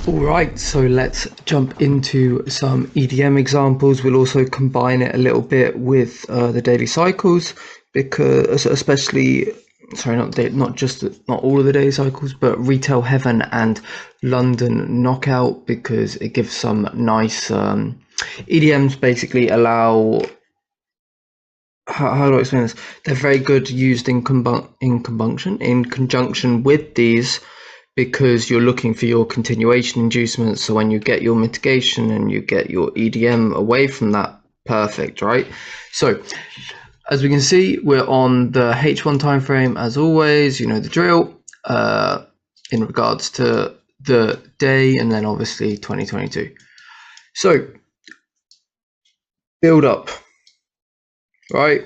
All right, so let's jump into some EDM examples. We'll also combine it a little bit with the daily cycles, because especially, sorry, not all of the daily cycles, but Retail Heaven and London Knockout, because it gives some nice EDMs. Basically, allow, how do I explain this? They're very good used in conjunction with these, because you're looking for your continuation inducements. So when you get your mitigation and you get your EDM away from that, perfect, right? So as we can see, we're on the H1 time frame as always. You know the drill in regards to the day, and then obviously 2022. So build up, right?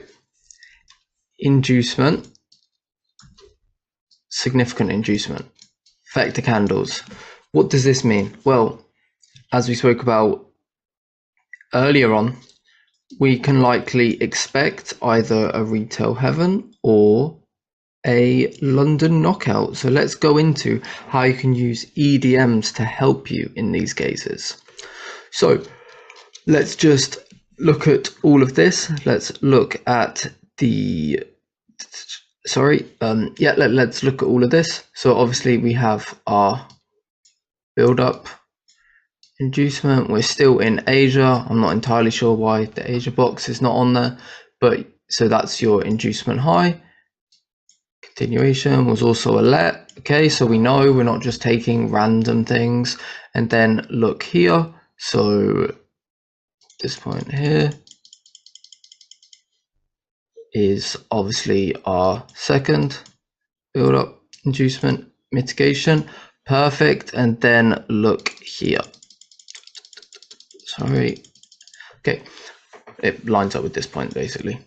Inducement, significant inducement, vector candles. What does this mean? Well, as we spoke about earlier on, we can likely expect either a Retail Heaven or a London Knockout. So let's go into how you can use EDMs to help you in these cases. So let's just look at all of this. Let's look at the, let's look at all of this. So obviously we have our build up inducement. We're still in Asia. I'm not entirely sure why the Asia box is not on there, but so that's your inducement high. Continuation was also a let. Okay, so we know we're not just taking random things. And then look here. So this point here is obviously our second build up inducement mitigation. Perfect. And then look here. Sorry. Okay, it lines up with this point basically.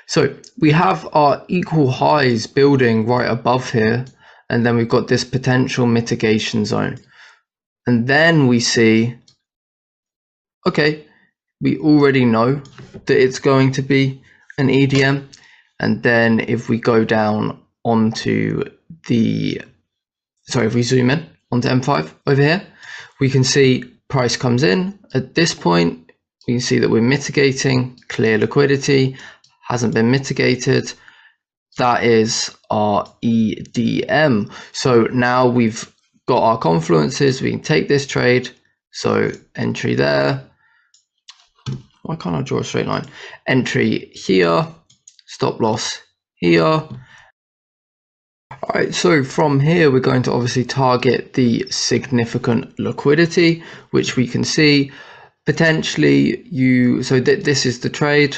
So we have our equal highs building right above here, and then we've got this potential mitigation zone. And then we see, okay, we already know that it's going to be an EDM. And then if we go down onto the, sorry, if we zoom in onto M5 over here, we can see price comes in at this point. We can see that we're mitigating, clear liquidity, hasn't been mitigated. That is our EDM. So now we've got our confluences. We can take this trade. So entry there. Why can't I draw a straight line? Entry here, stop loss here. All right, so from here, we're going to obviously target the significant liquidity, which we can see potentially this is the trade,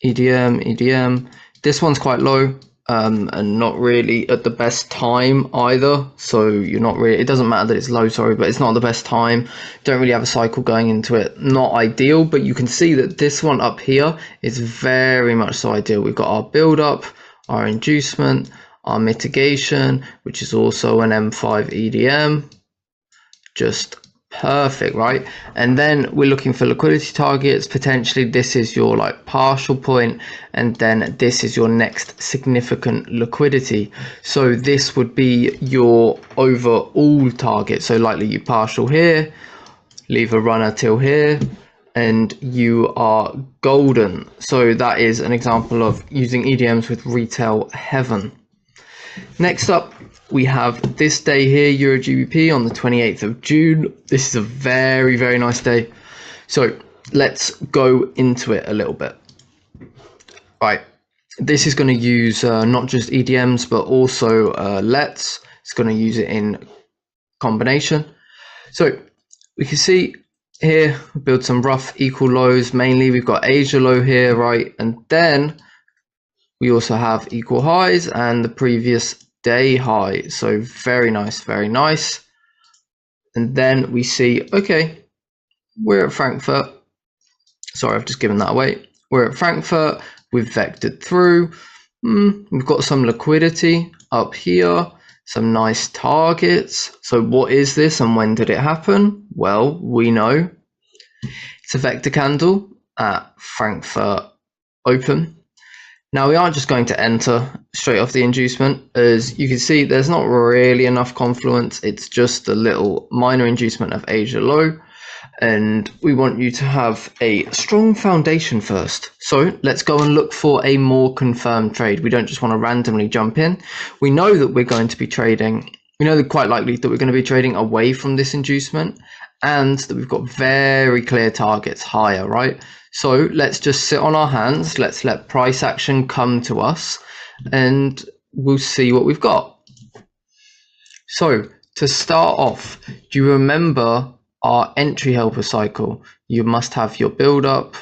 EDM. This one's quite low and not really at the best time either. So you're not really, it doesn't matter that it's low, sorry, but it's not the best time. Don't really have a cycle going into it. Not ideal, but you can see that this one up here is very much so ideal. We've got our build up, our inducement, our mitigation, which is also an M5 EDM. Just perfect, right? And then we're looking for liquidity targets. Potentially this is your like partial point, and then this is your next significant liquidity. So this would be your overall target. So likely you partial here, leave a runner till here, and you are golden. So that is an example of using EDMs with Retail Heaven. Next up, we have this day here, Euro GBP on the 28th of June. This is a very, very nice day. So let's go into it a little bit. Right, this is going to use not just EDMs, but also LETs. It's going to use it in combination. So we can see here, build some rough equal lows. Mainly we've got Asia low here, right? And then we also have equal highs and the previous day high. So very nice, very nice. And then we see, okay, we're at Frankfurt. Sorry, I've just given that away. We're at Frankfurt. We've vectored through. We've got some liquidity up here, some nice targets. So what is this and when did it happen? Well, we know it's a vector candle at Frankfurt open. Now we aren't just going to enter straight off the inducement. As you can see, there's not really enough confluence. It's just a little minor inducement of Asia low. And we want you to have a strong foundation first. So let's go and look for a more confirmed trade. We don't just want to randomly jump in. We know that we're going to be trading. We know that quite likely that we're going to be trading away from this inducement and that we've got very clear targets higher, right? So let's just sit on our hands. Let's let price action come to us and we'll see what we've got. So to start off, do you remember our entry helper cycle? You must have your build up.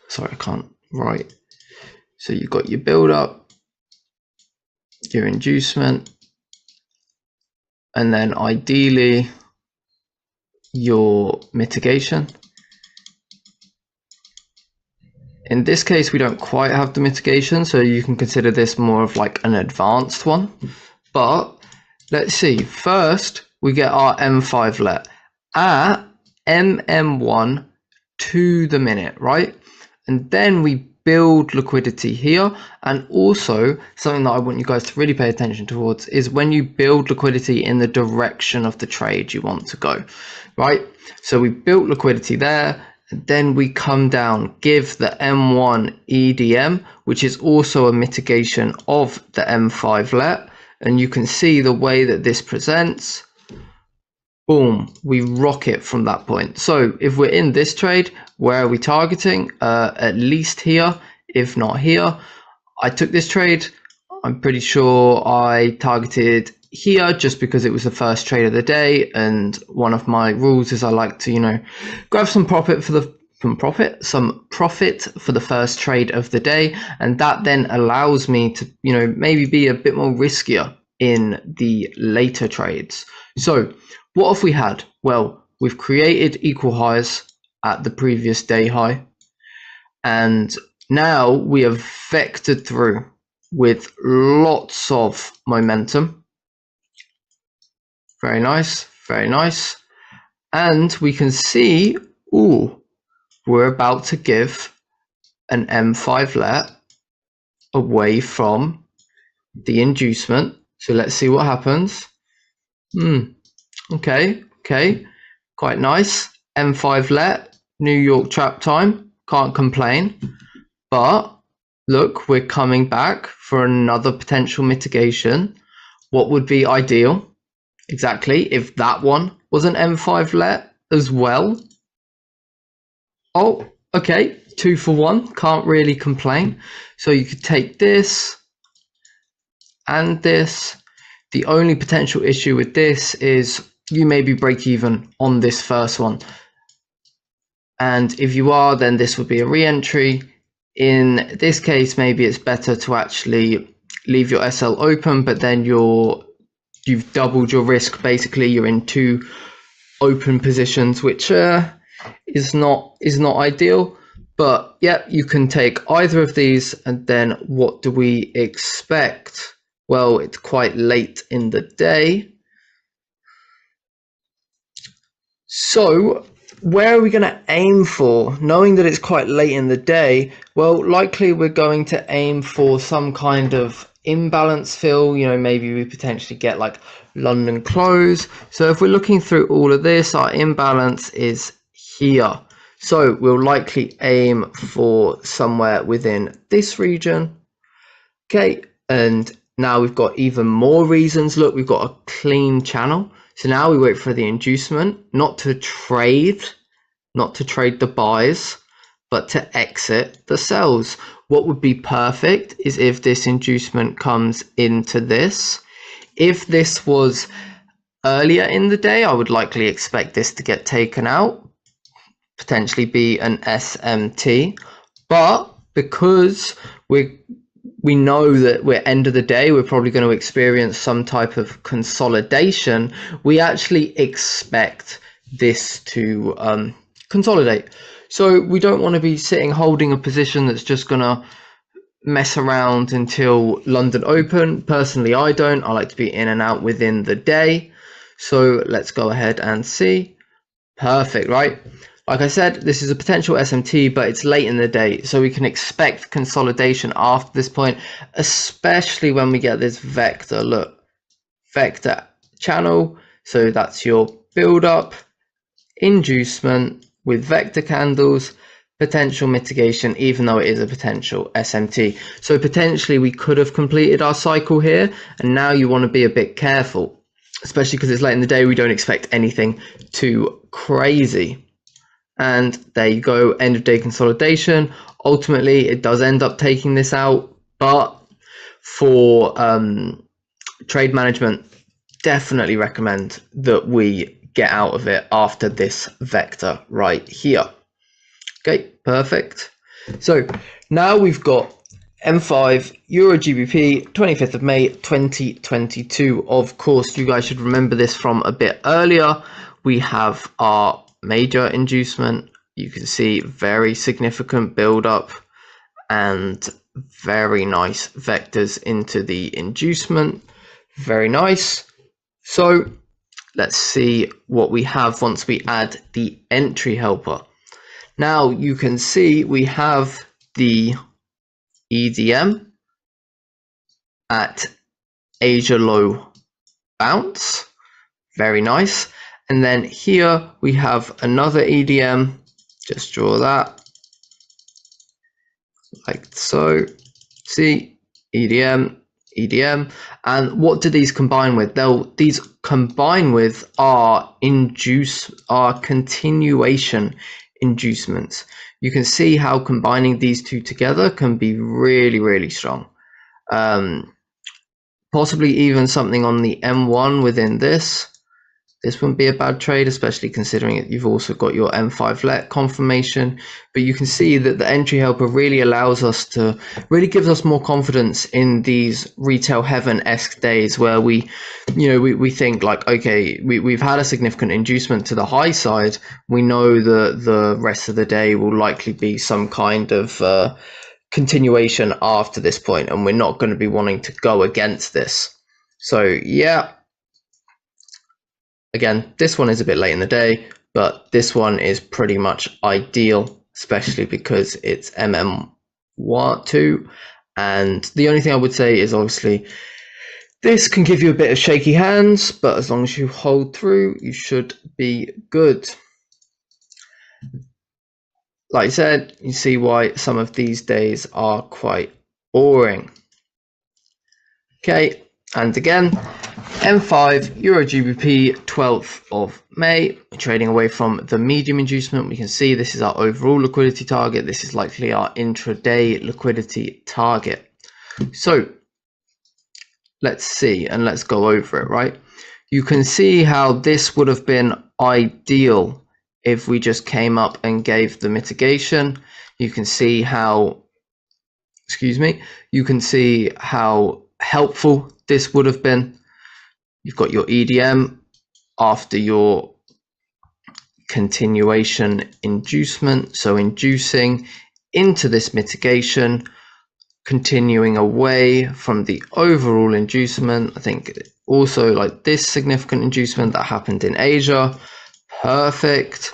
Sorry, I can't write. So you've got your build up, your inducement, and then ideally your mitigation. In this case, we don't quite have the mitigation, so you can consider this more of like an advanced one. But let's see. First, we get our M5 let at MM1 to the minute, right? And then we build liquidity here. And also something that I want you guys to really pay attention towards is when you build liquidity in the direction of the trade you want to go, right? So we built liquidity there. And then we come down, give the M1 EDM, which is also a mitigation of the M5 let. And you can see the way that this presents. Boom, we rock it from that point. So if we're in this trade, where are we targeting? At least here, if not here. I took this trade. I'm pretty sure I targeted here just because it was the first trade of the day. And one of my rules is I like to, you know, grab some profit for the first trade of the day. And that then allows me to, you know, maybe be a bit more riskier in the later trades. So what have we had? Well, we've created equal highs at the previous day high. And now we have vectored through with lots of momentum. Very nice, very nice. And we can see, ooh, we're about to give an M5 let away from the inducement. So let's see what happens. Okay, quite nice. M5 let, New York trap time, can't complain. But look, we're coming back for another potential mitigation. What would be ideal? Exactly, if that one was an M5 let as well. Oh, okay, 2 for 1, can't really complain. So you could take this and this. The only potential issue with this is you maybe break even on this first one. And if you are, then this would be a re-entry. In this case, maybe it's better to actually leave your SL open, but then you've doubled your risk. Basically, you're in 2 open positions, which is not ideal. But yeah, you can take either of these. And then what do we expect? Well, it's quite late in the day. So where are we going to aim for? Knowing that it's quite late in the day, well, likely we're going to aim for some kind of imbalance fill. You know, maybe we potentially get like London close. So if we're looking through all of this, our imbalance is here. So we'll likely aim for somewhere within this region. Okay, and now we've got even more reasons. Look, we've got a clean channel. So now we wait for the inducement, not to trade the buys, but to exit the sells. What would be perfect is if this inducement comes into this. If this was earlier in the day, I would likely expect this to get taken out, potentially be an SMT. But because we know that we're end of the day, we're probably going to experience some type of consolidation. We actually expect this to consolidate. So we don't want to be sitting holding a position that's just going to mess around until London open. Personally, I don't. I like to be in and out within the day. So let's go ahead and see. Perfect, right? Like I said, this is a potential SMT, but it's late in the day, so we can expect consolidation after this point, especially when we get this vector. Look, vector channel, so that's your build up, inducement with vector candles, potential mitigation, even though it is a potential SMT. So potentially we could have completed our cycle here, and now you want to be a bit careful, especially because it's late in the day. We don't expect anything too crazy. And there you go, end of day consolidation. Ultimately, it does end up taking this out, but for trade management, definitely recommend that we get out of it after this vector right here. Okay, perfect. So now we've got M5 Euro GBP 25th of May 2022. Of course, you guys should remember this from a bit earlier. We have our major inducement. You can see very significant build up and very nice vectors into the inducement. Very nice. So let's see what we have once we add the entry helper. Now you can see we have the EDM at Asia low bounce. Very nice. And then here we have another EDM, just draw that like so. See, EDM, EDM. And what do these combine with? These combine with our continuation inducements. You can see how combining these two together can be really, really strong. Possibly even something on the M1 within this. This wouldn't be a bad trade, especially considering it. You've also got your M5 let confirmation, but you can see that the entry helper really allows us to, really gives us more confidence in these retail heaven-esque days where we think like, okay, we've had a significant inducement to the high side. We know that the rest of the day will likely be some kind of continuation after this point, and we're not going to be wanting to go against this. So yeah. Again, this one is a bit late in the day, but this one is pretty much ideal, especially because it's MM2. And the only thing I would say is obviously this can give you a bit of shaky hands, but as long as you hold through, you should be good. Like I said, you see why some of these days are quite boring. Okay, and again, M5 Euro GBP 12th of May, trading away from the medium inducement. We can see this is our overall liquidity target. This is likely our intraday liquidity target. So let's see, and let's go over it, right? You can see how this would have been ideal if we just came up and gave the mitigation. You can see how, you can see how helpful this would have been. You've got your EDM after your continuation inducement, so inducing into this mitigation, continuing away from the overall inducement. I think also like this significant inducement that happened in Asia, perfect.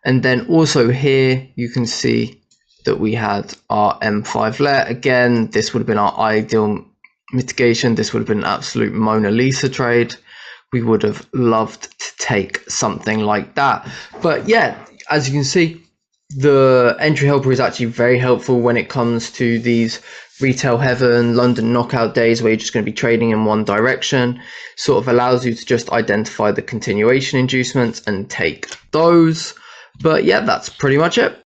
And then also here you can see that we had our M5 let. Again, this would have been our ideal mitigation. This would have been an absolute Mona Lisa trade. We would have loved to take something like that. But yeah, as you can see, the entry helper is actually very helpful when it comes to these retail heaven, London knockout days where you're just going to be trading in one direction. Sort of allows you to just identify the continuation inducements and take those. But yeah, that's pretty much it.